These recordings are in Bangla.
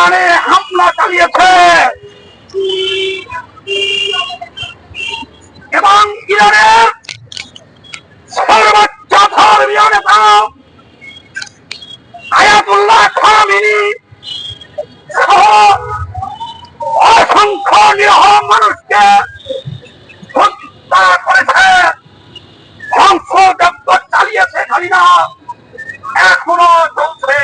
ইরানে হামলা চালিয়েছে এবং ইরানের সর্বোচ্চ ধর্মীয় নেতা আয়াতুল্লাহ খামেনি সহ অসংখ্য নিরীহ মানুষকে হত্যা করেছে, ধ্বংসযজ্ঞ চালিয়েছে। খালি না, এখনো চলছে।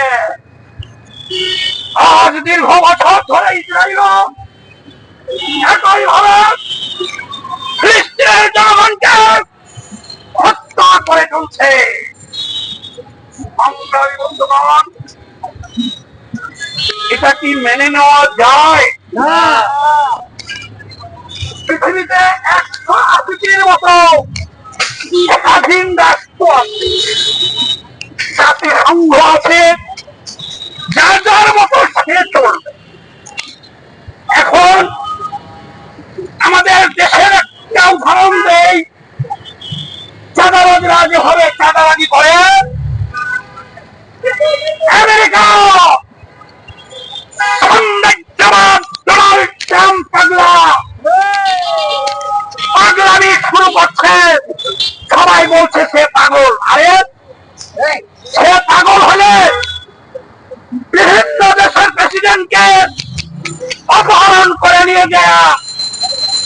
আজ দীর্ঘ বছর ধরে ইসরায়েল একইভাবে ফিলিস্তিনের জনগণকে হত্যা করে চলছে। বন্ধুগণ, এটা কি মেনে নেওয়া যায়? না। পৃথিবীতে 180টির মতো স্বাধীন রাষ্ট্র আছে, জাতিসংঘ আছে, যার যার মতো সে চলবে। এখন আমাদের দেশের একটা উদাহরণ দেই, চাঁদাবাজরা যেভাবে চাঁদাবাজি করে, আমেরিকা সাম্রাজ্যবাদ ডোনাল্ড ট্রাম্প পাগলামি শুরু করছে। সবাই বলছে সে পাগল। আরে সে পাগল হলে বিভিন্ন দেশের প্রেসিডেন্টকে অপহরণ করে নিয়ে যাওয়া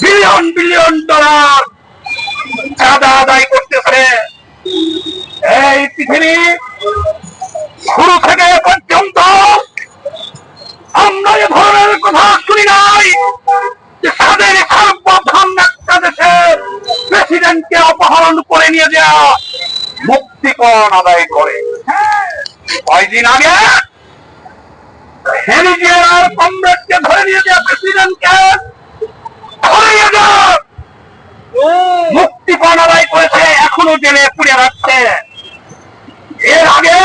বিলিয়ন বিলিয়ন ডলার চাঁদা আদায় করতেছে। এই পৃথিবী শুরু থেকে পর্যন্ত আমরা এ ধরনের কথা শুনি নাই যে তাদের সার্বভৌম একটা দেশের প্রেসিডেন্টকে অপহরণ করে নিয়ে যাওয়া মুক্তিপণ আদায় করে। কয়দিন আগে হেনিজিয়ার কমরেডকে ধরে নিয়ে যাওয়া প্রেসিডেন্টকে ধরে নিয়ে যাওয়া মুক্তিপণ আদায় করেছে, এখনো জেলে পুড়ে রাখছে। এর আগে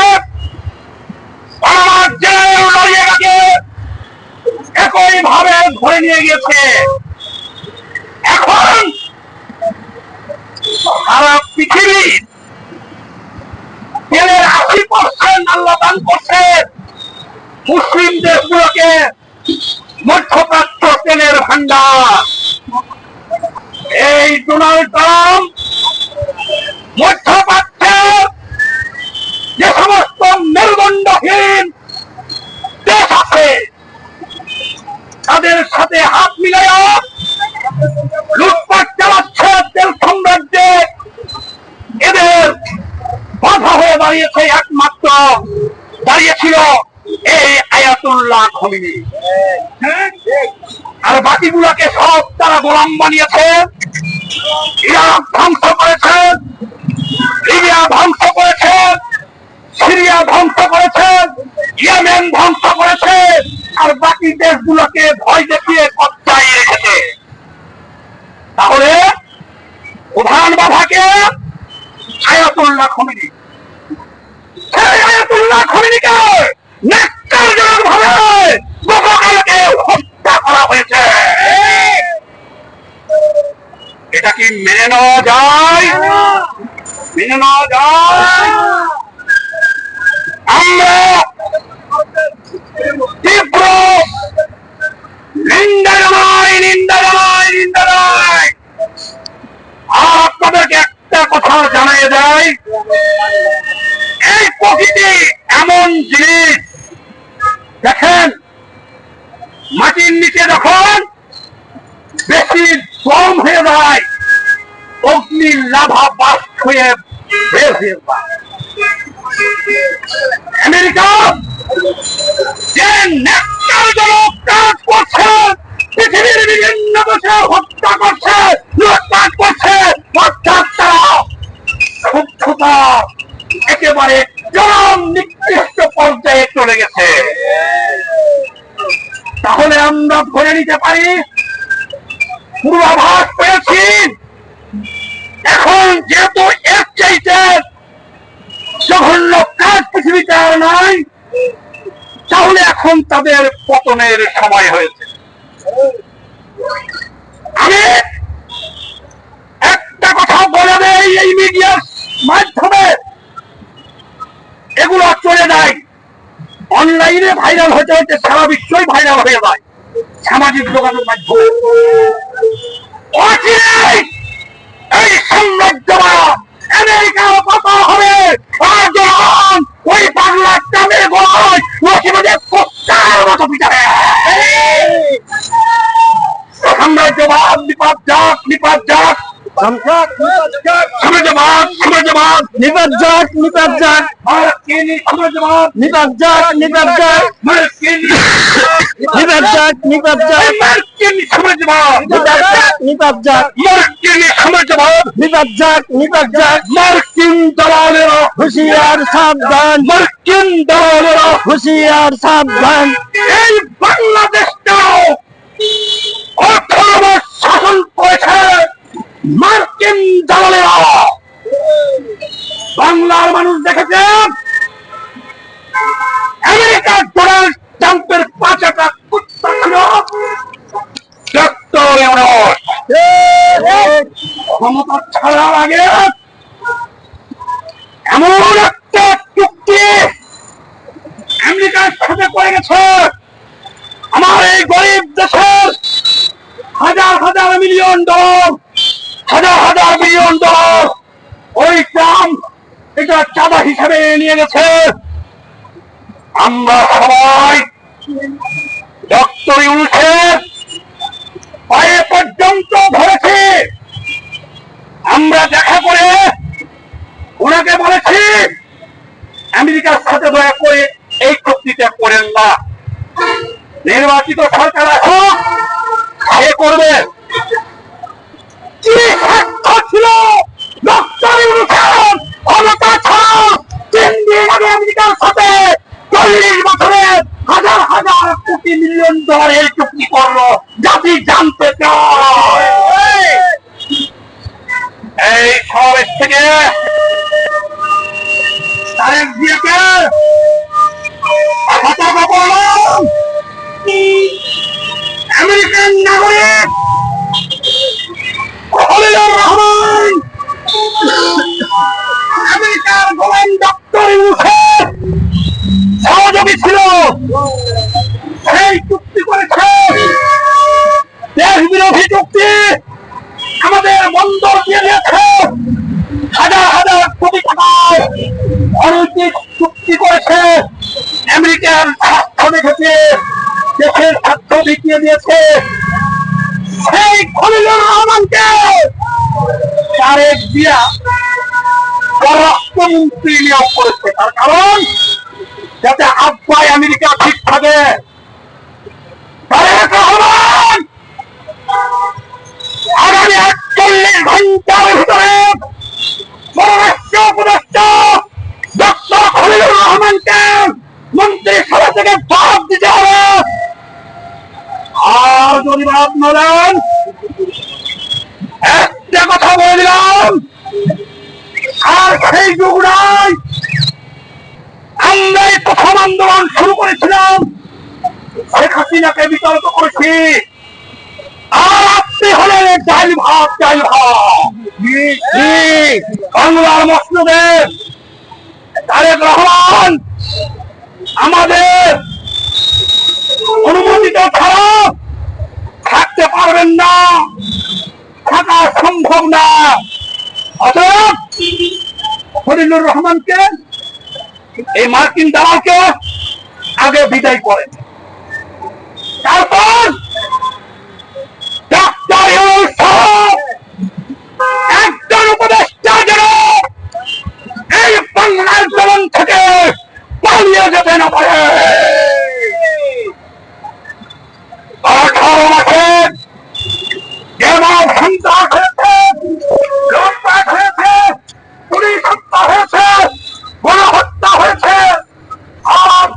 আমার জেলের লড়িয়েটাকে একই ভাবে ধরে নিয়ে গেছে। এখন সারা পৃথিবী তেলের 80% আল্লাহ দান করছে মুসলিম দেশগুলোকে, মধ্যপ্রাচ্য তেলের ভান্ডার। এই ডোনাল্ড ট্রাম্প মধ্যপ্রাচ্যের যে সমস্ত মেরুদণ্ডহীন দেশ আছে তাদের সাথে হাত মিলাইয়া লুটপাট চালাচ্ছে তেল সাম্রাজ্যে। এদের বাধা হয়ে দাঁড়িয়েছে, একমাত্র দাঁড়িয়েছিল এই আয়াতুল্লাহ খামেনি। আর বাকিগুলাকে সব তারা গোলাম বানিয়েছে। ইরাক ধ্বংস করেছে, লিবিয়া ধ্বংস করেছে, সিরিয়া ধ্বংস করেছে, ইয়েমেন ধ্বংস করেছে, আর বাকি দেশগুলোকে ভয় দেখিয়ে কচ্ছায় রেখেছে। তাহলে প্রধান বাধাকে আয়াতুল্লাহ খামেনি। সেই আয়াতুল্লাহ খামেনিকে ন্যাক্কারজনকভাবে গতকালকে হত্যা করা হয়েছে। এটা কি মেনে নেওয়া যায়? মেনে নেওয়া যায়? আমরা তীব্র নিন্দা জানাই, নিন্দা জানাই, নিন্দা জানাই। আপনাদেরকে একটা কথা জানাই যায়, এই প্রকৃতি এমন জিনিস, দেখেন মাটির নিচে যখন বেশি গরম হয়ে যায়, অগ্নির লাভা বাষ্প হয়ে বের হয়ে যায়। আমেরিকা যে ন্যাক্কারজনক কাজ করছে, পৃথিবীর বিভিন্ন দেশে হত্যা করছে, লুটপাট করছে, অর্থাৎ তারা সভ্যতা একেবারে চরম নিকৃষ্ট পর্যায়ে চলে গেছে। তাহলে আমরা ধরে নিতে পারি, পূর্বাভাস পেয়েছি, এখন যেহেতু এর চাইতে জঘন্য কাজ পৃথিবীতে আর নাই, তাহলে এখন তাদের পতনের সময় হয়েছে। আমি একটা কথা বলে দেই, এই মিডিয়ার মাধ্যমে এগুলো চলে যায়, অনলাইনে একদিনে ভাইরাল হতে হতে সারা বিশ্বই ভাইরাল হয়ে যায় সামাজিক যোগাযোগ মাধ্যম। এই সাম্রাজ্যবাদ আমেরিকার পতন হবে আর যখন ওই বাংলার চামের গলায় রসিবাদের কোষ্টার মতো পিটাবে। সাম্রাজ্যবাদ নিপাত যাক, নিপাত যাক, সাম্রাজ্যবাদ, সাম্রাজ্যবাদ নিপাত যাক, নিপাত যাক, সাম্রাজ্যবাদ নিপাত যাক, নিপাত যাক, নিপাত যাক, নিপাত যাক, সাম্রাজ্যবাদ নিপাত যাক, সাম্রাজ্যবাদ নিপাত যাক, নিপাত যাক, মার্কিন দালালেরা হুঁশিয়ার সাবধান, মার্কিন দালালেরা হুঁশিয়ার সাবধান। এই বাংলাদেশটাও 18 মাস শাসন করেছে মার্কিন দালালেরা। বাংলার মানুষ দেখেছে আমেরিকার ডোনাল্ড ট্রাম্পের পাঁচাটা কুত্তা ছিল ডক্টর ইউনূস। ক্ষমতা ছাড়ার আগে এমন একটা চুক্তি আমেরিকার সাথে করে গেছে আমার এই গরিব দেশের হাজার হাজার মিলিয়ন ডলার, হাজার হাজার মিলিয়ন ডলার ওই ট্রাম্প এটা চাঁদা হিসাবে নিয়ে গেছে। আমরা সবাই ডক্টর ইউনূসের পায়ে পর্যন্ত ধরেছি। আমরা দেখা করে ওনাকে বলেছি আমেরিকার সাথে দয়া করে এই চুক্তিটা করেন না, নির্বাচিত সরকার আসুক সে করবে। কি স্বার্থ ছিল ডক্টর ইউনূসের ক্ষমতা ছাড়া 3 দিন আগে আমেরিকার সাথে 40 বছরের হাজার হাজার কোটি মিলিয়ন ডলারের চুক্তি করলো জাতি জানতে চায়। এই সমাবেশ থেকে তারেক জিয়াকে সতর্ক করলাম, আমেরিকান নাগরিক খলিলুর রহমান আমেরিকার গোলাম ডক্টর ইউনূসের সহযোগী ছিল, সেই চুক্তি করেছে দেশ বিরোধী চুক্তি, আমাদের বন্দর দিয়ে দিয়েছে হাজার হাজার কোটি টাকার অনৈতিক চুক্তি করেছে, আমেরিকার স্বার্থ দেখেছে, দেশের স্বার্থ দেখিয়ে দিয়েছে। সেই খলিলুর রহমানকে তারেক জিয়া পররাষ্ট্রমন্ত্রী নিয়োগ করেছে, তার কারণ যাতে আব্বাই আমেরিকা ঠিক থাকে। তারেক রহমান আগামী 48 ঘন্টার ভিতরে পররাষ্ট্র উপদেষ্টা ডক্টর খলিলুর রহমানকে মন্ত্রিসভা থেকে বাদ দিতে হবে। আর যদি বাদ না দেন, একটা কথা বলে দিলাম, আর সেই যুগ নাই। আমরা এই প্রথম আন্দোলন শুরু করেছিলাম, শেখ হাসিনাকে বিতর্ক করেছি, আর আপনি হলেন ডাল ভাত, ডাল ভাত। বাংলার মসনদে তারেক রহমান আমাদের অনুমোদিত ছাড়া থাকতে পারবেন না, থাকা সম্ভব না। অতএব খলিলুর রহমানকে, এই মার্কিন দালালকে আগে বিদায় করেন, তারপর ডক্টর ইউনূস একজন উপদেষ্টা যেন এই বাংলার জমিন থেকে পালিয়ে যেতে না পারে। 18 মাসে যেমন সন্ত্রাস হয়েছে, লুটপাট হয়েছে, পুলিশ হত্যা হয়েছে, গণহত্যা হয়েছে, আর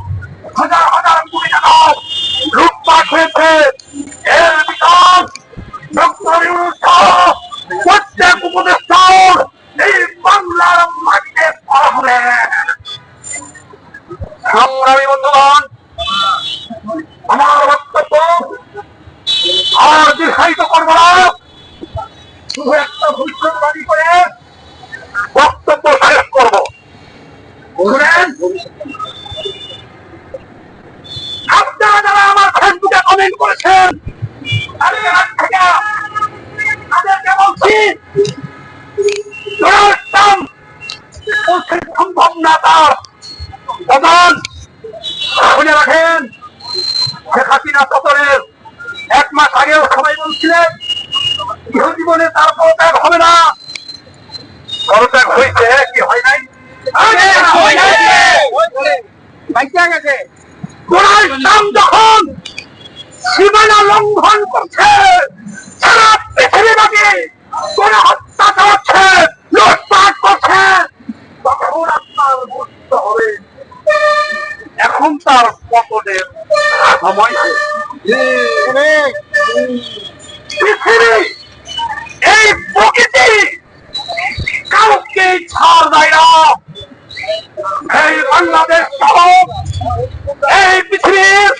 হাজার হাজার কোটি টাকা লুটপাট হয়েছে, এর বিকাশ ডক্টর ইউনূস প্রত্যেক উপদেষ্টার এই বাংলার মাটিতে করা হবে। সংগ্রামী বন্ধুগণ, আমার বক্তব্য আর দীর্ঘায়িত করবো না, শুধু একটা ভবিষ্যৎবাণী করে বক্তব্য শেষ করবো। আমেরিকা সফরের 1 মাস আগেও সবাই বলছিলেন জীবনে তার পদত্যাগ হবে না। পদত্যাগ হয়েছে কি হয় নাই? ডোনাল্ড ট্রাম্প যখন সীমানা লঙ্ঘন করছে, সারা পৃথিবীব্যাপী গণহত্যা চালাচ্ছে, লুটপাট করছে, তখন আপনার বুঝতে হবে এখন তার পতনের সময় পৃথিবী এই প্রকৃতি কাউকে ছাড় দেয় না। এই বাংলাদেশ সহ এই পৃথিবীর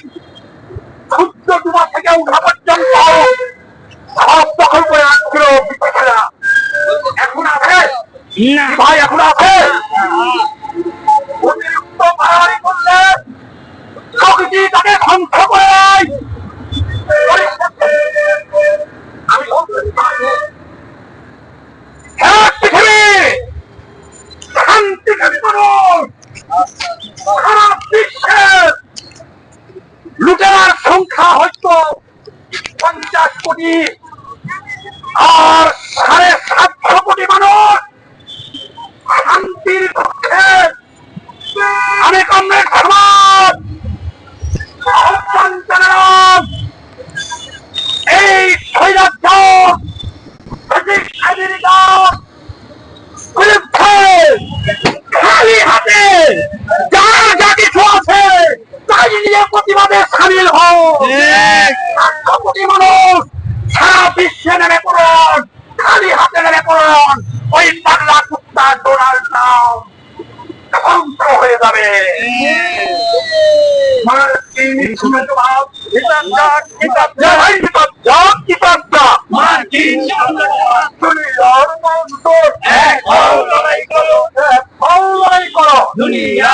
সূর্য ডুবা থেকে উঠা পর্যন্ত সব দখল করে রাখছিল বিদেশিরা। এখন আছে ভাই, এখন আছে। অতিরিক্ত বাড়াবাড়ি করলে প্রকৃতি তাকে ধ্বংস করে দেয়। আমি পৃথিবী শান্তিকামী মানুষ সারা বিশ্বের লুটেরার সংখ্যা হয়তো 50 কোটি, আর 750 কোটি মানুষ শান্তির পক্ষে। আমি কমরেড সমাজ আহ্বান জানালাম এই স্বৈরাচ্য আমেরিকার বিরুদ্ধে খালি হাতে যার যা কিছু আছে তাই নিয়ে প্রতিবাদে সামিল হন। 700 কোটি মানুষ সারা বিশ্বে নেমে পড়ুন, খালি হাতে নেমে পড়ুন। ওই পাগলা কুত্তা ডোনাল্ড ট্রাম্প ধ্বংস হয়ে যাবে। দুনিয়া